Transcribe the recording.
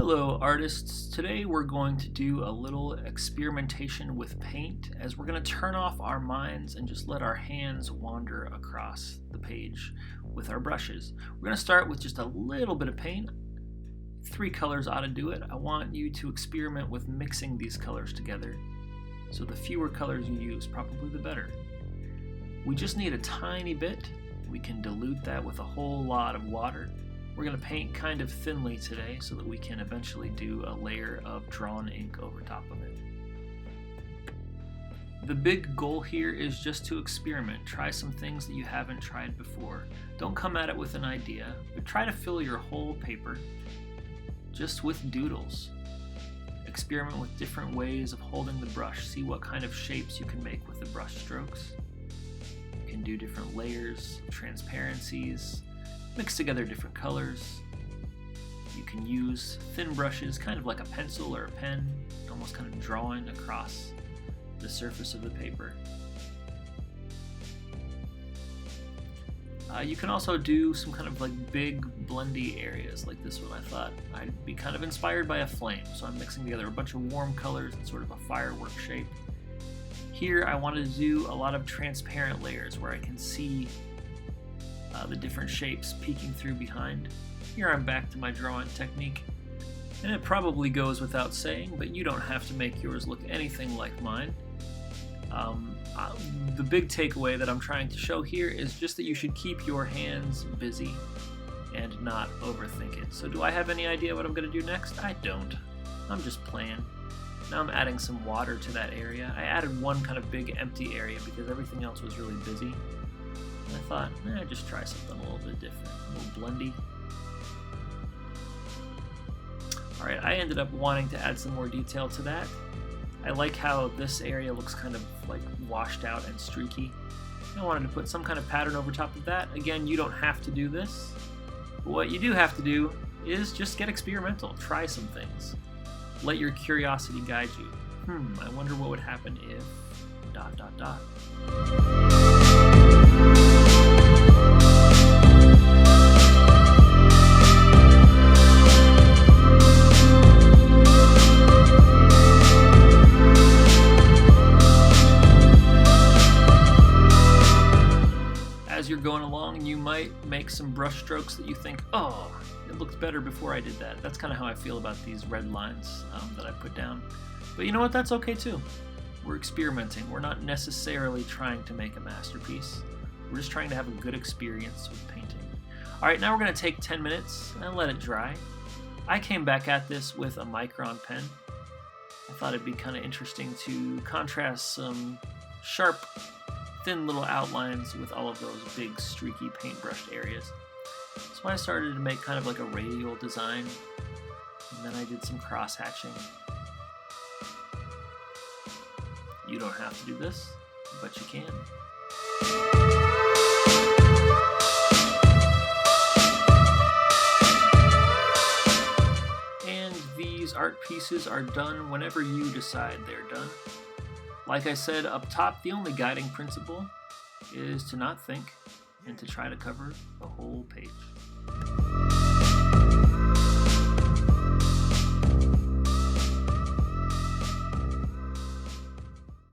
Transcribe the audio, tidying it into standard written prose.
Hello artists, today we're going to do a little experimentation with paint as we're going to turn off our minds and just let our hands wander across the page with our brushes. We're going to start with just a little bit of paint. 3 colors ought to do it. I want you to experiment with mixing these colors together. So the fewer colors you use, probably the better. We just need a tiny bit. We can dilute that with a whole lot of water. We're going to paint kind of thinly today so that we can eventually do a layer of drawn ink over top of it. The big goal here is just to experiment. Try some things that you haven't tried before. Don't come at it with an idea, but try to fill your whole paper just with doodles. Experiment with different ways of holding the brush. See what kind of shapes you can make with the brush strokes. You can do different layers, transparencies, mix together different colors. You can use thin brushes, kind of like a pencil or a pen, almost kind of drawing across the surface of the paper. You can also do some kind of like big blendy areas like this one. I thought I'd be kind of inspired by a flame, so I'm mixing together a bunch of warm colors in sort of a firework shape. Here I wanted to do a lot of transparent layers where I can see the different shapes peeking through behind. Here I'm back to my drawing technique, and it probably goes without saying, but you don't have to make yours look anything like mine. The big takeaway that I'm trying to show here is just that you should keep your hands busy and not overthink it. So do I have any idea what I'm going to do next? I don't. I'm just playing. Now I'm adding some water to that area. I added one kind of big empty area because everything else was really busy. And I thought, just try something a little bit different, a little blendy. Alright, I ended up wanting to add some more detail to that. I like how this area looks kind of like washed out and streaky. I wanted to put some kind of pattern over top of that. Again, you don't have to do this. But what you do have to do is just get experimental. Try some things. Let your curiosity guide you. I wonder what would happen if... ... As you're going along, you might make some brush strokes that you think, oh, it looked better before I did that. That's kind of how I feel about these red lines that I put down. But you know what? That's okay too. We're experimenting. We're not necessarily trying to make a masterpiece. We're just trying to have a good experience with painting. All right, now we're going to take 10 minutes and let it dry. I came back at this with a Micron pen. I thought it'd be kind of interesting to contrast some sharp, thin little outlines with all of those big streaky paintbrushed areas. So I started to make kind of like a radial design, and then I did some cross-hatching. You don't have to do this, but you can. And these art pieces are done whenever you decide they're done. Like I said up top, the only guiding principle is to not think and to try to cover the whole page.